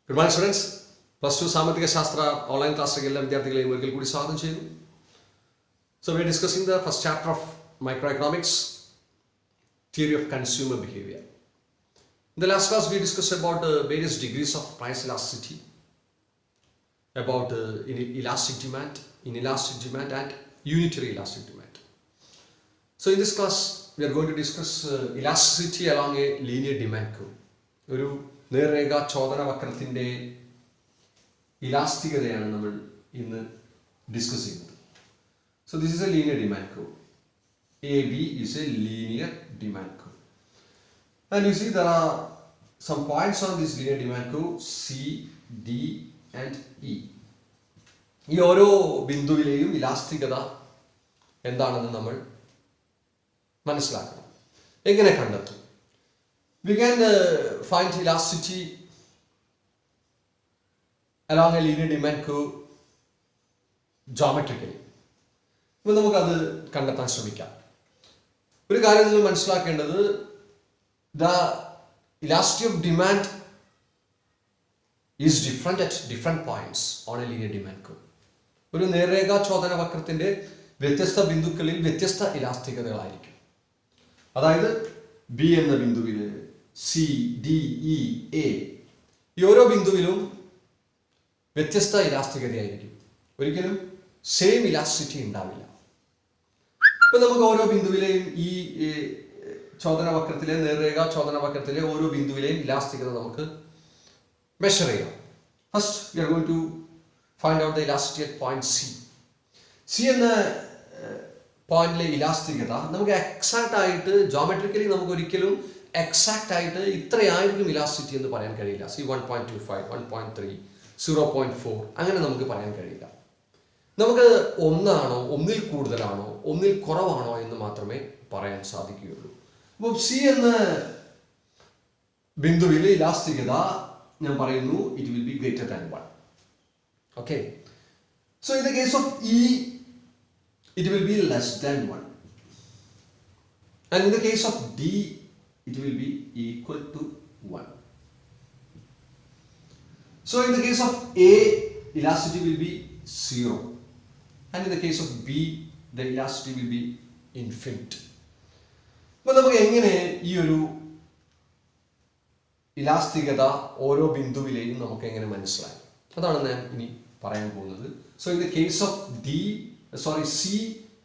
Good morning, students. Plus 2 സാമ്പത്തിക ശാസ്ത്ര online ക്ലാസ്സിലേക്ക് എല്ലാ വിദ്യാർത്ഥികളെയും ഒരിക്കൽ കൂടി സ്വാഗതം ചെയ്യുന്നു. So we are discussing the first chapter of microeconomics, theory of consumer behavior. In the last class, we discussed about various degrees of price elasticity, about elastic demand, inelastic demand, and unitary elastic demand. So in this class, we are going to discuss elasticity along a linear demand curve. ഒരു നേർരേഖ ചോദന വക്രത്തിൻ്റെ ഇലാസ്തികതയാണ് നമ്മൾ ഇന്ന് discuss ചെയ്യുന്നത്. So this is a linear demand curve. AB is a linear demand curve. And you see there are some points on this linear demand curve, C, D and E. ഈ ഓരോ ബിന്ദുവിലെയും ഇലാസ്തികത എന്താണെന്ന് നമ്മൾ മനസ്സിലാക്കണം. എങ്ങനെ കണ്ടെത്തും? We can find elasticity along a linear demand curve geometrically. അപ്പോൾ നമുക്കത് കണ്ടെത്താൻ ശ്രമിക്കാം. ഒരു കാര്യം നിങ്ങൾ മനസ്സിലാക്കേണ്ടത്, the elasticity of demand is different at different points on a linear demand curve. ഒരു നേർരേഖ ചോദന വക്രത്തിന്റെ വ്യത്യസ്ത ബിന്ദുക്കളിൽ വ്യത്യസ്ത ഇലാസ്തികതകളായിരിക്കും. അതായത് ബി എന്ന ബിന്ദുവിൽ, സി, ഡി, ഇ, എ, ഈ ഓരോ ബിന്ദുവിലും വ്യത്യസ്ത ഇലാസ്തികതയായിരിക്കും. ഒരിക്കലും സെയിം ഇലാസ്റ്റിസിറ്റി ഉണ്ടാവില്ല. ഇപ്പൊ നമുക്ക് ഓരോ ബിന്ദുവിലെയും ഈ ചോദന വക്രത്തിലെ നേർരേഖ ചോദന വക്രത്തിലെ ഓരോ ബിന്ദുവിലെയും ഇലാസ്തികത നമുക്ക് മെഷർ ചെയ്യാം. First we are going to find out the elasticity at point C. C എന്ന പോയിന്റിലെ ഇലാസ്തികത നമുക്ക് എക്സാക്റ്റ് ആയിട്ട് ജോമെട്രിക്കലി നമുക്ക് ഒരിക്കലും എക്സാക്റ്റ് ആയിട്ട് ഇത്രയായിരിക്കും ഇലാസ്റ്റിസിറ്റി എന്ന് പറയാൻ കഴിയില്ല. സി 1.25, 1.3, 0.4 അങ്ങനെ നമുക്ക് പറയാൻ കഴിയില്ല. നമുക്ക് ഒന്നാണോ, ഒന്നിൽ കൂടുതലാണോ, ഒന്നിൽ കുറവാണോ എന്ന് മാത്രമേ പറയാൻ സാധിക്കുകയുള്ളൂ. അപ്പോൾ സി എന്ന ബിന്ദുവിലെ ഇലാസ്തികത ഞാൻ പറയുന്നു, it will be greater than 1. Okay, so in the case of E it will be less than 1, and in the case of D it will be equal to 1. So in the case of A, elasticity will be 0, and in the case of B the elasticity will be infinite. അപ്പോൾ നമുക്ക് എങ്ങനെ ഈ ഒരു ഇലാസ്തികത ഓരോ ബിന്ദുവിലെയും നമുക്ക് എങ്ങനെ മനസ്സിലായി, അതാണ് ഞാൻ ഇനി പറയാൻ പോകുന്നത്. So in the case of C,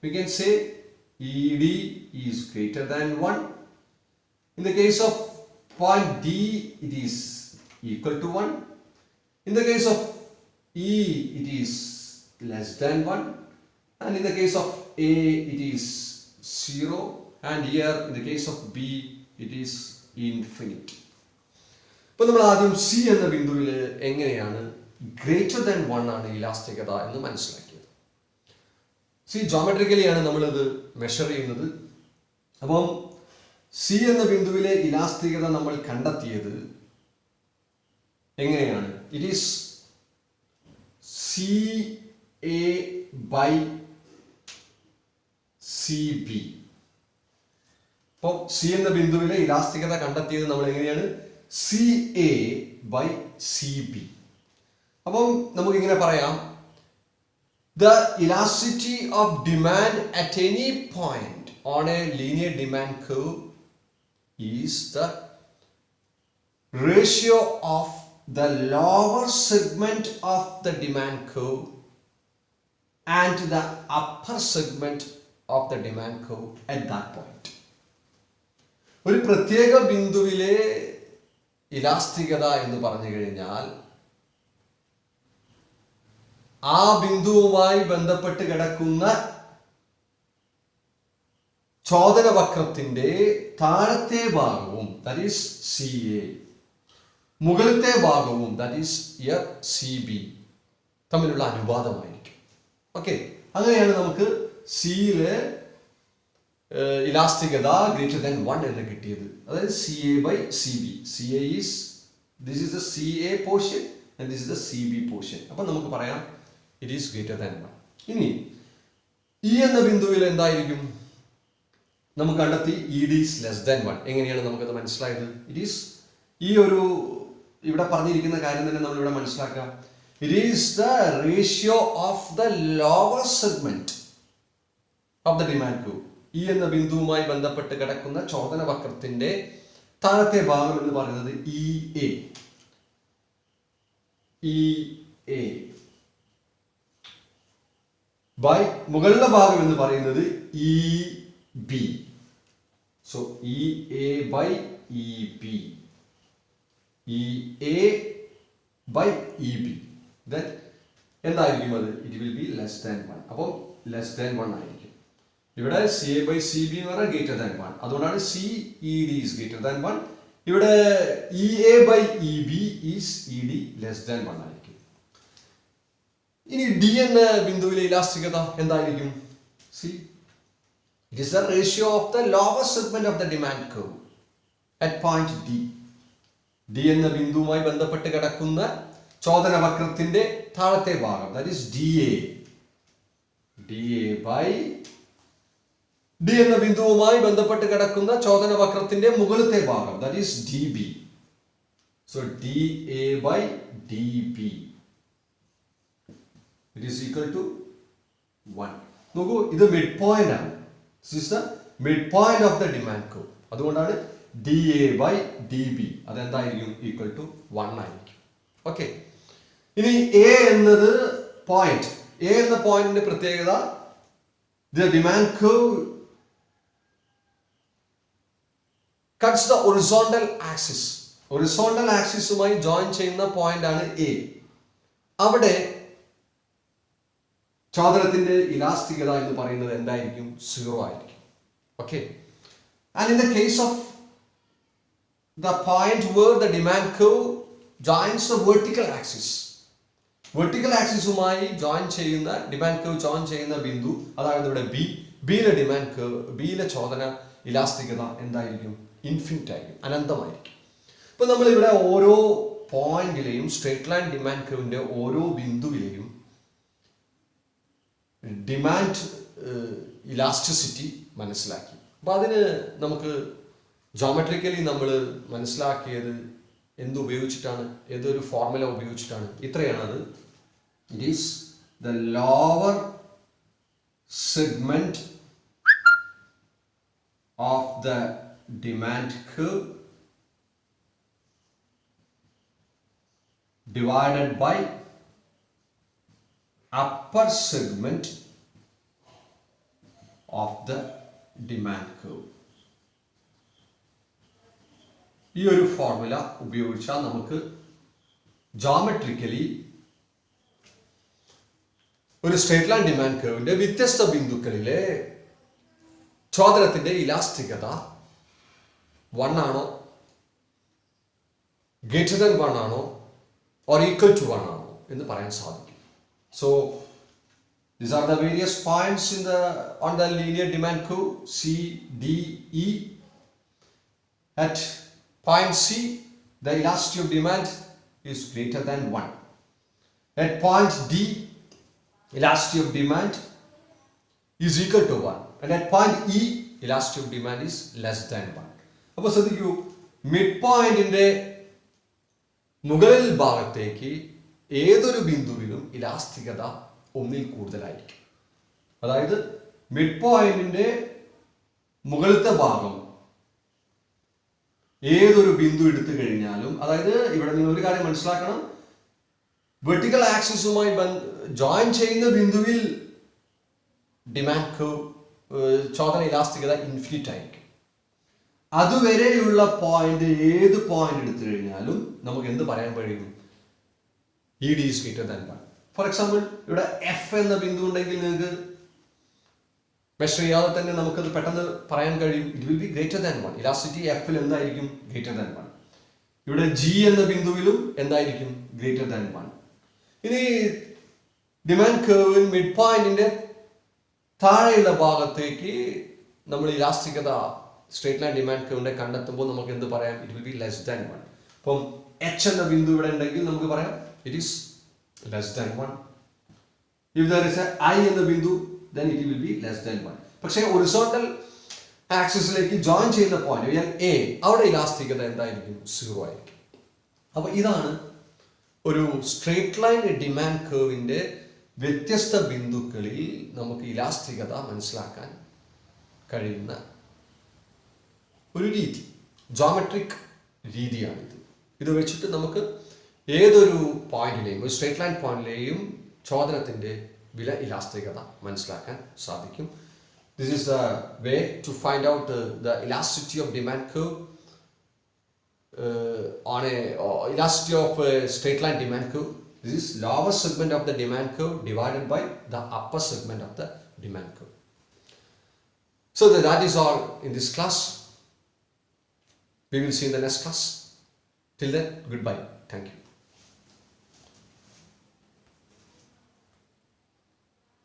we can say ED is greater than 1. In the case of point D, it is equal to 1. In the case of E, it is less than 1. And in the case of A, it is 0. And here, in the case of B, it is infinite. ഇപ്പോൾ നമ്മൾ ആദ്യം C എന്ന ബിന്ദുവിൽ എങ്ങനെയാണ് greater than 1 ആണ് ഇലാസ്തികത എന്ന് മനസ്സിലാക്കിയത്. സി ജോമെട്രിക്കലിയാണ് നമ്മളിത് മെഷർ ചെയ്യുന്നത്. അപ്പം സി എന്ന ബിന്ദുവിലെ ഇലാസ്തികത നമ്മൾ കണ്ടെത്തിയത് എങ്ങനെയാണ്? It is C A by C B. അപ്പോൾ സി എന്ന ബിന്ദുവിലെ ഇലാസ്തികത കണ്ടെത്തിയത് നമ്മൾ എങ്ങനെയാണ്? C A by C B. അപ്പം നമുക്കിങ്ങനെ പറയാം, the elasticity of demand at any point on a linear demand curve is the ratio of the lower segment of the demand curve and the upper segment of the demand curve at that point. ഒരു പ്രത്യേക ബിന്ദുവിലെ ഇലാസ്തികത എന്ന് പറഞ്ഞു കഴിഞ്ഞാൽ ആ ബിന്ദുവുമായി ബന്ധപ്പെട്ട് കിടക്കുന്ന ചോദന വക്രത്തിന്റെ താഴത്തെ ഭാഗവും, ദാറ്റ് ഈസ് സി എ, മുകളിലത്തെ ഭാഗവും, ദാറ്റ് ഈസ് സി ബി തമ്മിലുള്ള അനുപാതമായിരിക്കും. ഓക്കെ, അങ്ങനെയാണ് നമുക്ക് സിയിലെ ഇലാസ്തികത ഗ്രേറ്റർ ദാൻ 1 എന്ന് കിട്ടിയത്. അതായത് C A by C B. C A is, this is the C A portion and this is the C B portion. അപ്പം നമുക്ക് പറയാം it is greater than 1. ഇനി ഇ എന്ന ബിന്ദുവിൽ എന്തായിരിക്കും? നമുക്ക് കണ്ടെത്തി ED is less than 1. എങ്ങനെയാണ് നമുക്കത് മനസ്സിലായത്? ഇറ്റ് ഈസ് ഈ ഒരു ഇവിടെ പറഞ്ഞിരിക്കുന്ന കാര്യം തന്നെ നമ്മൾ ഇവിടെ മനസ്സിലാക്കുക. It is the ratio of the lower segment of the demand curve. E എന്ന ബിന്ദുവുമായി ബന്ധപ്പെട്ട് കിടക്കുന്ന ചോദന വക്രത്തിന്റെ താഴത്തെ ഭാഗം എന്ന് പറയുന്നത് ഇ എ ബൈ മുകളിലെ ഭാഗം എന്ന് പറയുന്നത് E B. So E A by E B, E A by E B. Then എന്തായിരിക്കും അത്? It will be less than 1. അപ്പം ലെസ് ദാൻ 1 ആയിരിക്കും. ഇവിടെ C A by C B എന്ന് പറഞ്ഞാൽ ഗ്രേറ്റർ ദാൻ 1. അതുകൊണ്ടാണ് C E D is greater than 1. ഇവിടെ E A by E B is E D less than 1 ആയിരിക്കും. ഇനി ഡി എന്ന ബിന്ദുവിലെ ഇലാസ്തികത എന്തായിരിക്കും? C, it is the ratio of the lower segment of the demand curve at point D. D എന്ന ബിന്ദുവുമായി ബന്ധപ്പെട്ട് കിടക്കുന്ന ചോദന വക്രത്തിന്റെ താഴത്തെ ഭാഗം, that is D A by D എന്ന ബിന്ദുവുമായി ബന്ധപ്പെട്ട് കിടക്കുന്ന ചോദന വക്രത്തിന്റെ മുകളിലത്തെ ഭാഗം, that is D B. So D A by D B it is equal to 1. നോക്കൂ, ഇത് മിഡ് പോയിന്റ് ആണ്. This is the mid point of the demand curve. അതുകൊണ്ടാണ് D A by D B അതെന്തായിരിക്കും? ഈക്വൽ ടു 1 ആയിരിക്കും. Okay. ഇനി A എന്നത് point. A എന്ന പോയിന്റിന്റെ പ്രത്യേകത, the demand curve cuts the horizontal axis. Horizontal ആക്സിസുമായി ജോയിൻ ചെയ്യുന്ന പോയിന്റ് ആണ് എ. അവിടെ ചോദനത്തിന്റെ ഇലാസ്തികത എന്ന് പറയുന്നത് എന്തായിരിക്കും? 0 ആയിരിക്കും. Okay. And in the case of the point where the demand curve joins the vertical axis, vertical ആക്സിസുമായി ജോയിൻ ചെയ്യുന്ന ഡിമാൻഡ് കർവ് ജോയിൻ ചെയ്യുന്ന ബിന്ദു, അതായത് ഇവിടെ ബിയിലെ ഡിമാൻഡ് കർവ്, ബിയിലെ ചോദന ഇലാസ്തികത എന്തായിരിക്കും? ഇൻഫിനിറ്റ് ആയിരിക്കും, അനന്തമായിരിക്കും. ഇപ്പൊ നമ്മൾ ഇവിടെ ഓരോ പോയിന്റിലെയും സ്ട്രേറ്റ് ലൈൻ ഡിമാൻഡ് കർവിന്റെ ഓരോ ബിന്ദുവിലെയും ഡിമാൻഡ് ഇലാസ്റ്റിസിറ്റി മനസ്സിലാക്കി. അപ്പൊ അതിന് നമുക്ക് ജോമെട്രിക്കലി നമ്മൾ മനസ്സിലാക്കിയത് എന്തുപയോഗിച്ചിട്ടാണ്? ഏതൊരു ഫോർമുല ഉപയോഗിച്ചിട്ടാണ്? ഇത്രയാണത്. It is the lower segment of the demand curve divided by upper segment of the demand curve. ഈ ഒരു ഫോർമുല ഉപയോഗിച്ചാൽ നമുക്ക് ജോമെട്രിക്കലി ഒരു സ്ട്രേറ്റ് ലൈൻ ഡിമാൻഡ് കർവിന്റെ വ്യത്യസ്ത ബിന്ദുക്കളിലെ ചോദനത്തിന്റെ ഇലാസ്തികത 1 ആണോ, ഗ്രേറ്റർ ദാൻ 1 ആണോ, ഓർ ഈക്വൽ ടു 1 ആണോ എന്ന് പറയാൻ സാധിക്കും. So these are the various points on the linear demand curve C D E. At point C the elasticity of demand is greater than 1. At point D elasticity of demand is equal to 1, and at point E elasticity of demand is less than 1. അപ്പോൾ ശ്രദ്ധിക്കൂ, mid പോയിന്റിന്റെ മുകളിൽ ഭാഗത്തേക്ക് ഏതൊരു ബിന്ദുവിലും ഇലാസ്തികത 1-ൽ കൂടുതലായിരിക്കും. അതായത് mid പോയിന്റിന്റെ മുകളിലത്തെ ഭാഗം ഏതൊരു ബിന്ദു എടുത്തു കഴിഞ്ഞാലും, അതായത് ഇവിടെ നിങ്ങൾ ഒരു കാര്യം മനസ്സിലാക്കണം, വെർട്ടിക്കൽ ആക്സിസുമായി ജോയിൻ ചെയ്യുന്ന ബിന്ദുവിൽ ഡിമാൻഡ് കർവ് ചോദന ഇലാസ്തികത ഇൻഫിനിറ്റ് ആയിരിക്കും. അതുവരെയുള്ള പോയിന്റ് ഏത് പോയിന്റ് എടുത്തു കഴിഞ്ഞാലും നമുക്ക് എന്ത് പറയാൻ കഴിയും? E D is greater than 1. For example, ഇവിടെ എഫ് എന്ന ബിന്ദു ഉണ്ടെങ്കിൽ നിങ്ങൾക്ക് മെഷർ ചെയ്യാതെ തന്നെ നമുക്കത് പെട്ടെന്ന് പറയാൻ കഴിയും, it will be greater than 1. Elasticity എഫിൽ എന്തായിരിക്കും? Greater than 1. ഇവിടെ ജി എന്ന ബിന്ദുവിലും എന്തായിരിക്കും? Greater than 1. ഇനി ഡിമാൻഡ് കർവിൻ മിഡ് പോയിന്റിന്റെ താഴെയുള്ള ഭാഗത്തേക്ക് നമ്മൾ ഇലാസ്തികത സ്ട്രേറ്റ് ലൈൻ ഡിമാൻഡ് കർവിന്റെ കണ്ടെത്തുമ്പോൾ നമുക്ക് എന്ത് പറയാം? It will be less than 1. അപ്പം എച്ച് എന്ന ബിന്ദു ഇവിടെ ഉണ്ടെങ്കിൽ നമുക്ക് പറയാം it is less than 1. If there is A I എന്ന Bindu, then it will be less than 1. പക്ഷേ ഹൊറിസോണ്ടൽ ആക്സിസിലേക്ക് ജോയിൻ ചെയ്യുന്ന പോയിന്റ് എ, അവിടെ ഇലാസ്തികത എന്തായിരിക്കും? 0 ആയിരിക്കും. അപ്പോൾ ഇതാണ് ഒരു സ്ട്രേറ്റ് ലൈൻ ഡിമാൻഡ് കർവിൻ്റെ വ്യത്യസ്ത ബിന്ദുക്കളിൽ നമുക്ക് ഇലാസ്തികത മനസ്സിലാക്കാൻ കഴിയുന്ന ഒരു രീതി, ജോമെട്രിക് രീതിയാണിത്. ഇത് വെച്ചിട്ട് നമുക്ക് ഏതൊരു പോയിന്റിലെയും, ഒരു സ്ട്രേറ്റ് ലൈൻ പോയിന്റിലെയും ചോദനത്തിൻ്റെ വില ഇലാസ്തികത മനസ്സിലാക്കാൻ സാധിക്കും. This is the way to find out the elasticity of demand curve on a elasticity of a straight line demand curve. This is lower segment of the demand curve divided by the upper segment of the demand curve. So that is all in this class. We will see in the next class. Till then, goodbye. Thank you.